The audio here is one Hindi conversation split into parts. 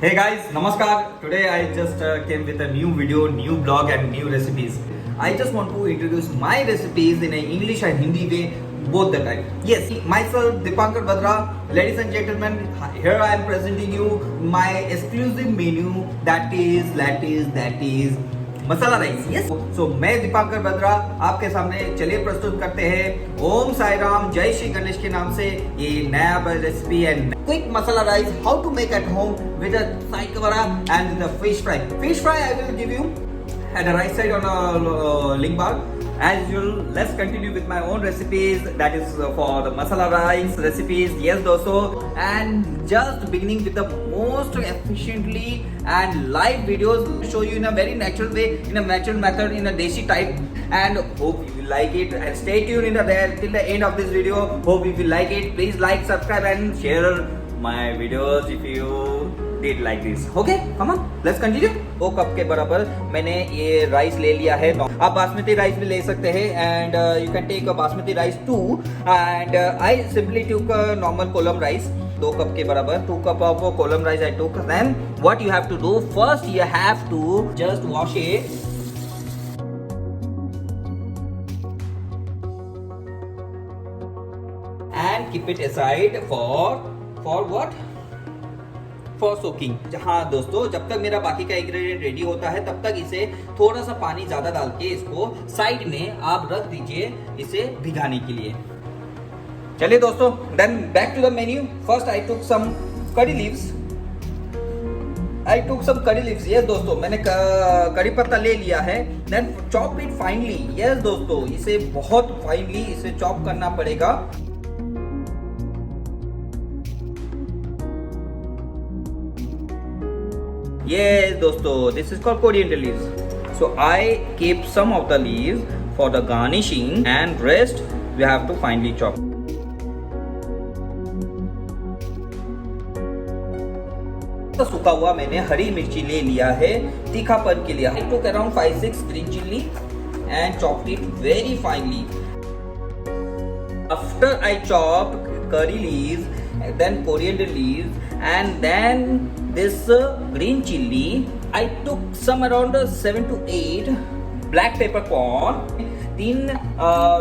Hey guys, Namaskar. Today I just came with a new video, new blog and new recipes. I just want to introduce my recipes in an English and Hindi way, both the time. Yes, myself Dipankar Badra. Ladies and gentlemen, here I am presenting you my exclusive menu that is masala rice. Yes, so मैं दीपांकर बद्रा आपके सामने चलिए प्रस्तुत करते हैं ओम साई राम जय श्री गणेश के नाम से ये नया recipe and quick masala rice how to make at home with a साई कवरा and with a fish fry. Fish fry I will give you at the right side on a link bar. As usual, let's continue with my own recipes. That is for the masala rice recipes. Yes, dosto. And just beginning with the most efficiently and live videos. Show you in a very natural way, in a natural method, in a desi type. And hope you will like it. And stay tuned in there till the end of this video. Hope you will like it. Please like, subscribe, and share my videos if you did like this. Okay, come on, let's continue. 2 cup के बराबर मैंने ये राइस ले लिया है. आप बासमती राइस भी ले सकते हैं and you can take a basmati rice too and I simply took normal Kolam rice. 2 cup के बराबर 2 cup of Kolam rice I took. Then what you have to do, first you have to just wash it and keep it aside for what? For soaking. हाँ दोस्तों, जब तक मेरा बाकी का इंग्रेडिएंट रेडी होता है तब तक इसे थोड़ा सा पानी ज्यादा डाल के इसको साइड में आप रख दीजिए इसे भिगाने के लिए. चलिए दोस्तों, then back to the menu. First I took some curry leaves. Yes दोस्तों, मैंने करी पत्ता ले लिया है. Then chop it finally. Yes दोस्तों, इसे बहुत फाइनली इसे चॉप करना पड़ेगा. Yes, दोस्तों, this is called coriander leaves. So I keep some of the leaves for the garnishing and rest we have to finely chop. तो सूखा हुआ मैंने हरी मिर्ची ले लिया है तीखापन के लिए. I took around 5-6 green chilli and chopped it very finely. After I chopped curry leaves, then coriander leaves, and then this green chilli, I took some around 7 to 8 black peppercorn. 3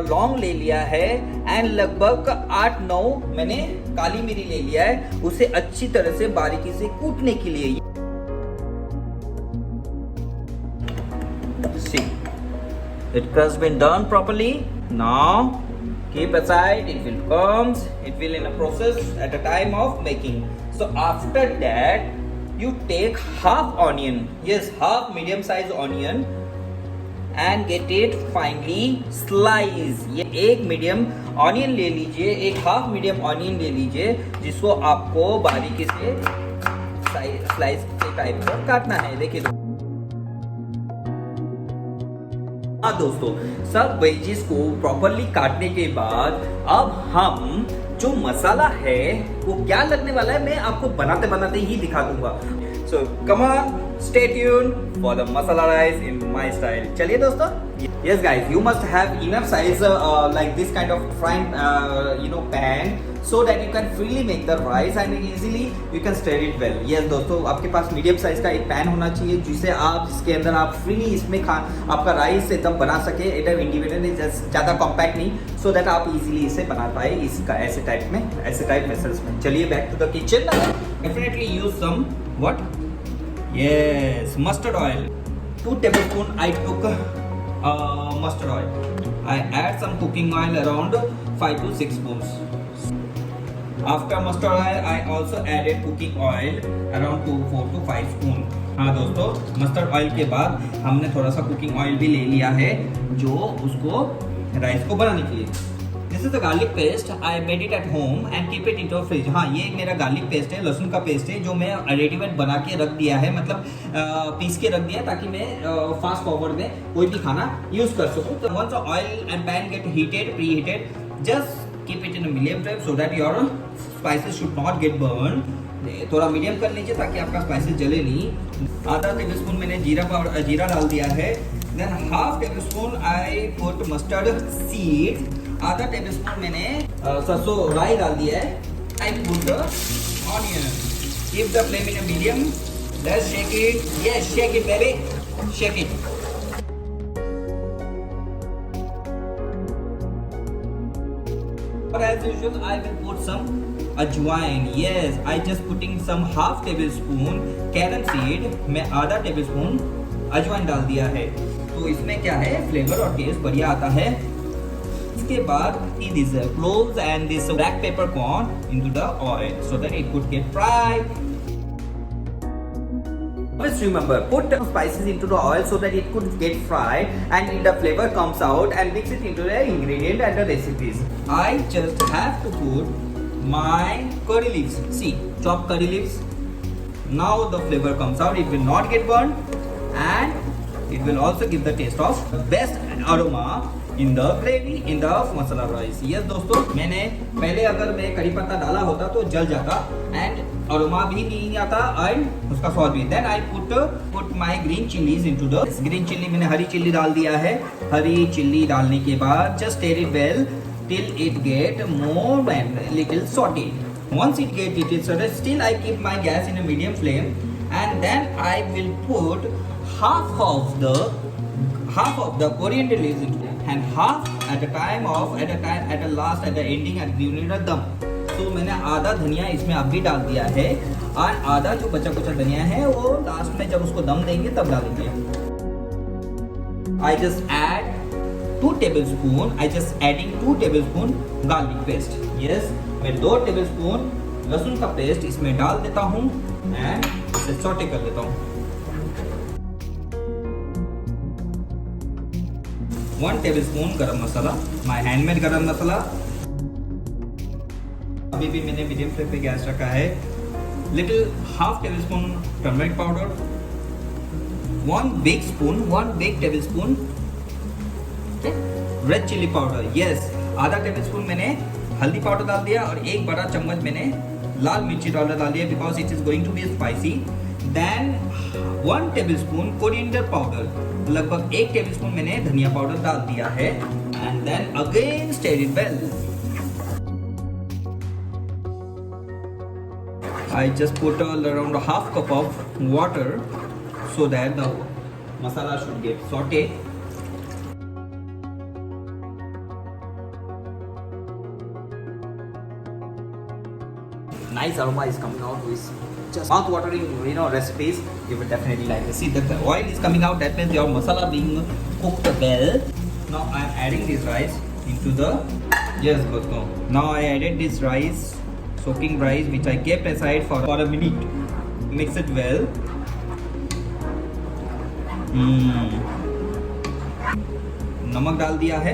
लौंग ले लिया है एंड लगभग 8-9 मैंने काली मिरी ले लिया है. उसे अच्छी तरह से बारीकी से कूटने के लिए. See, it has been done properly. Now keep aside. It will in a process at a time of making. So after that you take half onion. Yes, half medium size onion and get it finely slice. ये एक मीडियम ऑनियन ले लीजिए, एक हाफ मीडियम ऑनियन ले लीजिए जिसको आपको बारीकी से स्लाइस के टाइप पर काटना है. देखिए हाँ दोस्तों, सब वेजिस को प्रॉपरली काटने के बाद अब हम जो मसाला है वो क्या लगने वाला है मैं आपको बनाते बनाते ही दिखा दूंगा. So come on, stay tuned for the masala rice in my style. चलिए दोस्तों. Yes guys, you must have enough size like this kind of frying pan so that you can freely make the rice and easily you can stir it well. Yes दोस्तों, आपके पास मीडियम साइज का एक पैन होना चाहिए जिसे आप जिसके अंदर आप फ्रीली इसमें आपका राइस एकदम बना सके. एकदम इंडिविजुअल, ज़्यादा कॉम्पैक्ट नहीं, सो दैट आप इजीली इसे बना पाए इसका ऐसे टाइप मेथड्स में. चलिए back to the kitchen. Definitely use some what? Yes, mustard oil. 2 tablespoon I took mustard oil. I add some cooking oil around 5 to 6 spoons. After mustard oil, I also added cooking oil around 4 to 5 spoon. हाँ दोस्तों, मस्टर्ड ऑयल के बाद हमने थोड़ा सा कुकिंग ऑयल भी ले लिया है जो उसको राइस को बनाने के लिए. This is the garlic paste. I made it at home and keep it into a fridge. हाँ, ये एक मेरा गार्लिक पेस्ट है, लहसुन का पेस्ट है जो मैं रेडीमेड बना के रख दिया है, मतलब पीस के रख दिया ताकि मैं फास्ट फॉरवर्ड में कोई भी खाना यूज कर सकूँ. तो once the oil and pan get preheated, just keep it in a medium flame so that your spices should not get burned. थोड़ा मीडियम कर लीजिए ताकि आपका स्पाइसेस जले नहीं. आधा टेबलस्पून मैंने जीरा डाल दिया है. Then half tablespoon I put mustard seeds. आधा टेबलस्पून मैंने सरसों राई डाल दिया है. I put the onion. Keep the flame in a medium. Let's shake it. Yes, shake it, baby. Shake it. As usual, I will put some ajwain. Yes, I just putting some half tablespoon carom seed में आधा टेबलस्पून अजवाइन डाल दिया है। तो इसमें क्या है, फ्लेवर और टेस्ट बढ़िया आता है। इसके बाद this cloves and this black peppercorn into the oil so that it could get fried. Always remember, put spices into the oil so that it could get fried and the flavor comes out, and mix it into the ingredient and the recipes. I just have to put my curry leaves. See, chopped curry leaves. Now the flavor comes out. It will not get burnt and it will also give the taste of the best aroma in the gravy, in the masala rice. Yes दोस्तों, मैंने पहले अगर मैं करी पत्ता डाला होता तो जल जाता and अरोमा भी नहीं आता एंड उसका स्वाद भी। Then I put my green chillies into the green chilli, मैंने हरी चिल्ली डाल दिया है। हरी चिल्ली डालने के बाद just stir it well till it get more and little sauteed. Once it get little sauteed, still I keep my gas in a medium flame and then I will put half of the coriander leaves into it and half at the last at the ending and giving it a dum. तो मैंने आधा धनिया इसमें अभी डाल दिया है और आधा जो बचा कुचा धनिया है वो लास्ट में जब उसको दम देंगे तब डालेंगे। I just add 2 tablespoon. I just adding 2 tablespoon garlic paste. Yes, मैं 2 tablespoon लहसुन का पेस्ट इसमें डाल देता हूँ एंड इसे सौटे कर देता हूँ। 1 tablespoon गरम मसाला, my handmade गरम मसाला। अभी भी मैंने मीडियम फ्लेम पे गैस रखा है। Little half tablespoon turmeric powder, 1 big tablespoon red chilli powder. Yes, आधा टेबल स्पून मैंने हल्दी पाउडर डाल दिया और 1 बड़ा चम्मच मैंने लाल मिर्ची पाउडर डाल दिया because it is going to be spicy. Then 1 tablespoon coriander powder, लगभग 1 टेबल स्पून मैंने धनिया पाउडर डाल दिया है and then again stir it well. I just put around a half cup of water so that the masala should get sauteed. Nice aroma is coming out with just mouth-watering, recipes. You will definitely like it. See that the oil is coming out. That means your masala being cooked well. Now I am adding this rice into the. Yes, dosto. Now I added this rice. Soaking rice which I kept aside for a minute. Mix it well. नमक डाल दिया है।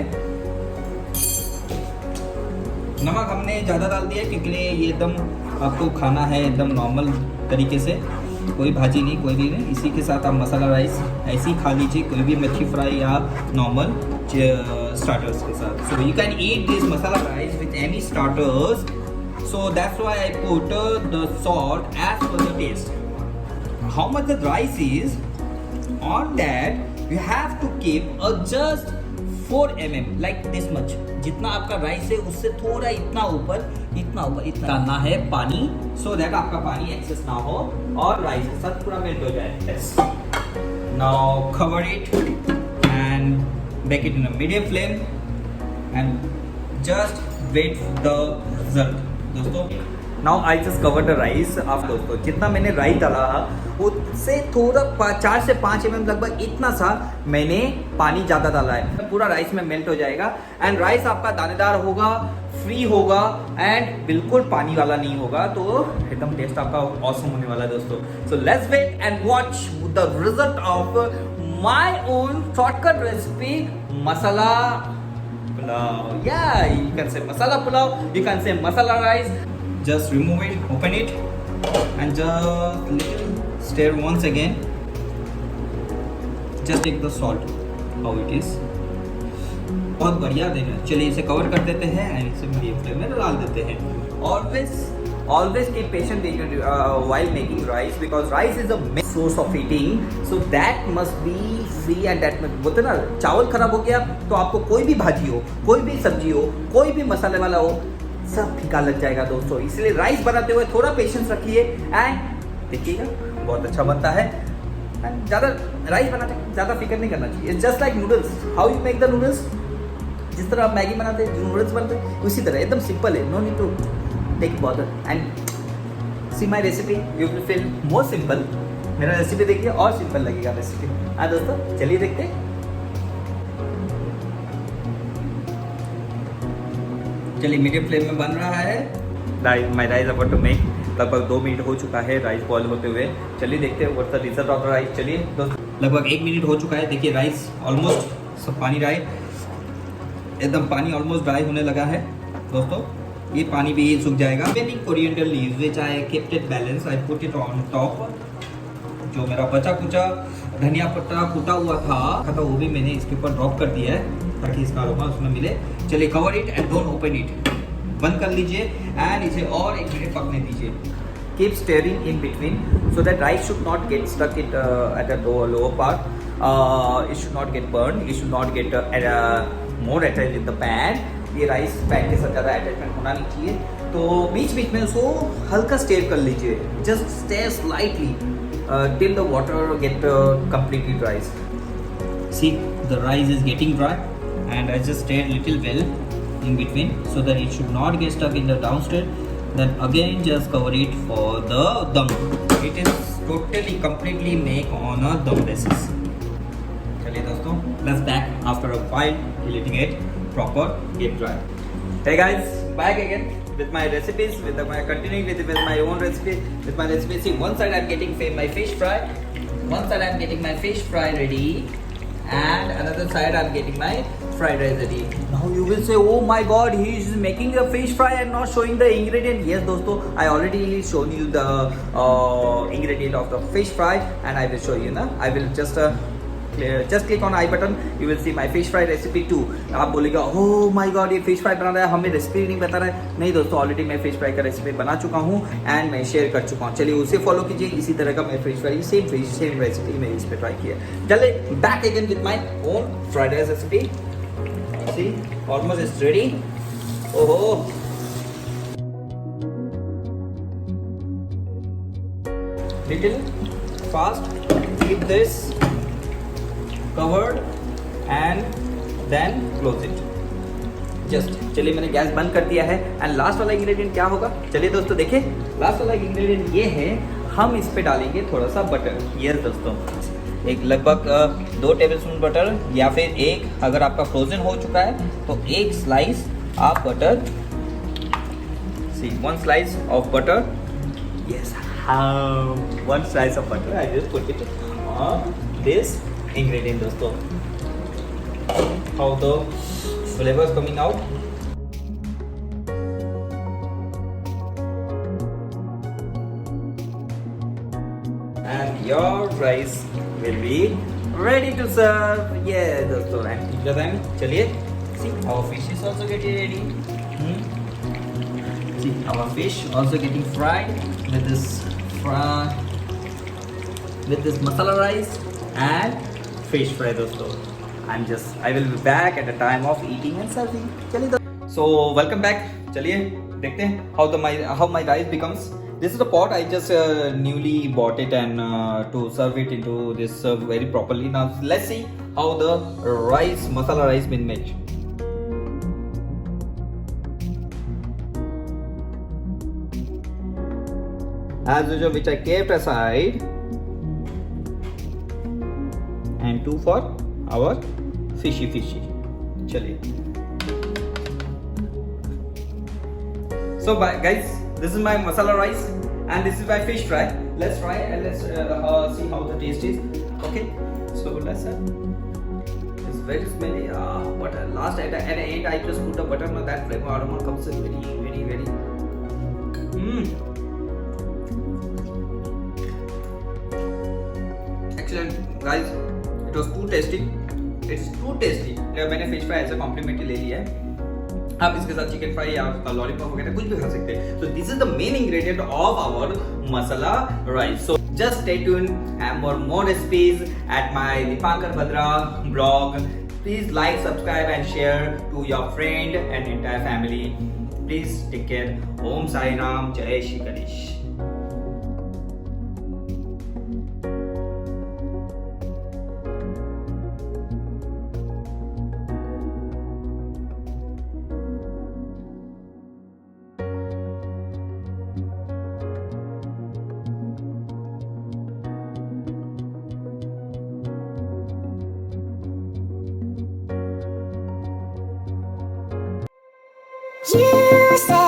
नमक हमने ज़्यादा डाल दिया क्योंकि ये एकदम आपको खाना है एकदम नॉर्मल तरीके से, कोई भाजी नहीं, कोई भी नहीं। इसी के साथ आप मसाला राइस ऐसे ही खा लीजिए, कोई भी मच्छी फ्राई या नॉर्मल स्टार्टर्स के साथ। So you can eat this masala rice with any starters. So that's why I put the salt as per the taste. How much the rice is, on that you have to keep just 4 mm like this much. जितना आपका राइस है उससे थोड़ा इतना ऊपर डालना है पानी, so that आपका पानी एक्सेस ना हो और राइस के साथ पूरा मेल्ट हो जाए। Yes. Now cover it and bake it in a medium flame and just wait for the result. दोस्तों, now I just cover the rice. आप दोस्तों जितना मैंने राइस डाला उससे थोड़ा 4 से 5 mm लगभग इतना सा मैंने पानी ज़्यादा डाला है। पूरा राइस में मेल्ट हो जाएगा एंड राइस आपका दानेदार होगा, फ्री होगा एंड बिल्कुल पानी वाला नहीं होगा, तो एकदम टेस्ट आपका ऑसम होने वाला है दोस्तों। So let's wait and watch the result of my own shortcut recipe masala pulao. Yeah, you can say masala pulao, you can say masala rice. Just remove it, open it and just little stir once again. Just take the salt how it is. बहुत बढ़िया देना। चलिए इसे कवर कर देते हैं एंड इसे मीडियम फ्लेम में डाल देते हैं। Always keep patient while making rice because rice is a main source of eating, so that must be free and that must बोलते ना, चावल खराब हो गया तो आपको कोई भी भाजी हो, कोई भी सब्जी हो, कोई भी मसाले वाला हो, सब फीका लग जाएगा दोस्तों। इसलिए राइस बनाते हुए थोड़ा पेशेंस रखिए एंड देखिएगा बहुत अच्छा बनता है। एंड ज़्यादा राइस बनाते ज़्यादा फिक्र नहीं करना चाहिए। It's just like noodles, how you make the noodles, जिस तरह आप मैगी बनाते हैं नूडल्स बनते हैं उसी तरह एकदम सिंपल है, no need to take bother. And see my recipe, you will feel more simple. मेरा रेसिपी देखिए और सिंपल लगेगा रेसिपी। हाँ दोस्तों चलिए देखते हैं। चलिए मीडियम फ्लेम में बन रहा है। माई राइस अबाउट टू मेक, लगभग 2 मिनट हो चुका है राइस बॉयल होते हुए। चलिए देखते हैं what's the result of the rice. चलिए दोस्तों लगभग 1 मिनट हो चुका है। देखिए राइस ऑलमोस्ट सब पानी ड्राई, एकदम पानी ऑलमोस्ट ड्राई होने लगा है दोस्तों। ये पानी भी सूख जाएगा। Coriander leaves which I kept it balance, I put it on top. जो मेरा बचा कुचा धनिया पत्ता कूटा हुआ था तो वो भी मैंने इसके ऊपर ड्रॉप कर दिया है ताकि इसका अरोमा उसमें मिले। चलिए cover it and don't open it, बंद कर लीजिए एंड इसे और 1 मिनट पकने दीजिए। Keep stirring in between so that rice should not get stuck it at the lower part, it should not get burn, it should not get more attach in the pan. ये राइस पैन के साथ ज़्यादा अटैचमेंट होना नहीं चाहिए, तो बीच बीच में उसको हल्का स्टेयर कर लीजिए, just stir slightly till the water get completely dry. See, the rice is getting dry and I just stirred little well in between so that it should not get stuck in the downstairs. Then again just cover it for the dum. It is totally completely make on a dum basis. चलिए दोस्तों, let's back after a while till it get proper get dry. Hey guys, back again with my recipes, with my continuing with my own recipe, with my recipe. See, one side I'm getting my fish fry, one side I'm getting my fish fry ready, and another side I'm getting my fried rice ready. Now you will say, oh my god, he is making a fish fry and not showing the ingredient. Yes dosto, I already shown you the ingredient of the fish fry and I will show you na. I will just click on I button, you will see my fish fry recipe 2. आप बोलेगा oh my god ये fish fry बना रहा है, हमें रेसिपी नहीं बता रहा है। नहीं दोस्तों, ऑलरेडी मैं fish fry का रेसिपी बना चुका हूँ एंड मैं शेयर कर चुका हूँ। चलिए उसे फॉलो कीजिए। इसी तरह का मैं fish fry सेम रेसिपी मैं इस पे ट्राई किया। चलिए back again with my own fried rice recipe. See almost it's ready. ओहो little fast, keep this covered and then close it. Just चलिए मैंने गैस बंद कर दिया है एंड लास्ट वाला इंग्रेडिएंट क्या होगा चलिए दोस्तों देखिए। लास्ट वाला इंग्रेडिएंट ये है, हम इस पे डालेंगे थोड़ा सा बटर। ये दोस्तों एक लगभग 2 टेबलस्पून बटर या फिर एक, अगर आपका फ्रोजन हो चुका है तो 1 स्लाइस आप butter, see 1 slice of butter. Yes, 1 slice of butter. I just put it on this ingredient दोस्तों। How the flavors coming out? And your rice will be ready to serve. Yeah दोस्तों, and till the time चलिए, see our fish is also getting ready. See our fish also getting fried with this masala rice and fish fry दोस्तों। I will be back at the time of eating and serving. चलिए दोस्तों, so welcome back. चलिए देखते हैं how my rice becomes. This is the pot I just newly bought it and to serve it into this very properly. Now let's see how the masala rice been made. As usual, which I kept aside, and 2 for our fishy. चलिए, so guys, this is my masala rice and this is my fish fry. Let's try and let's see how the taste is. Okay, so let's it's very smelly. But last at the end I just put the butter. Now that flavor aroma comes very. Excellent guys, it was too tasty. It's too tasty. मैंने फिश फ्राई ऐसा कॉम्प्लीमेंट्री ले लिया है। आप इसके साथ चिकन फ्राई या लॉलीपॉप वगैरह कुछ भी खा सकते हैं। So this is the main ingredient of our masala rice. So just stay tuned and for more recipes at my Dipankar Bhadra blog. Please like, subscribe and share to your friend and entire family. Please take care. Om Sai Ram, Jai Shri Ganesh. You say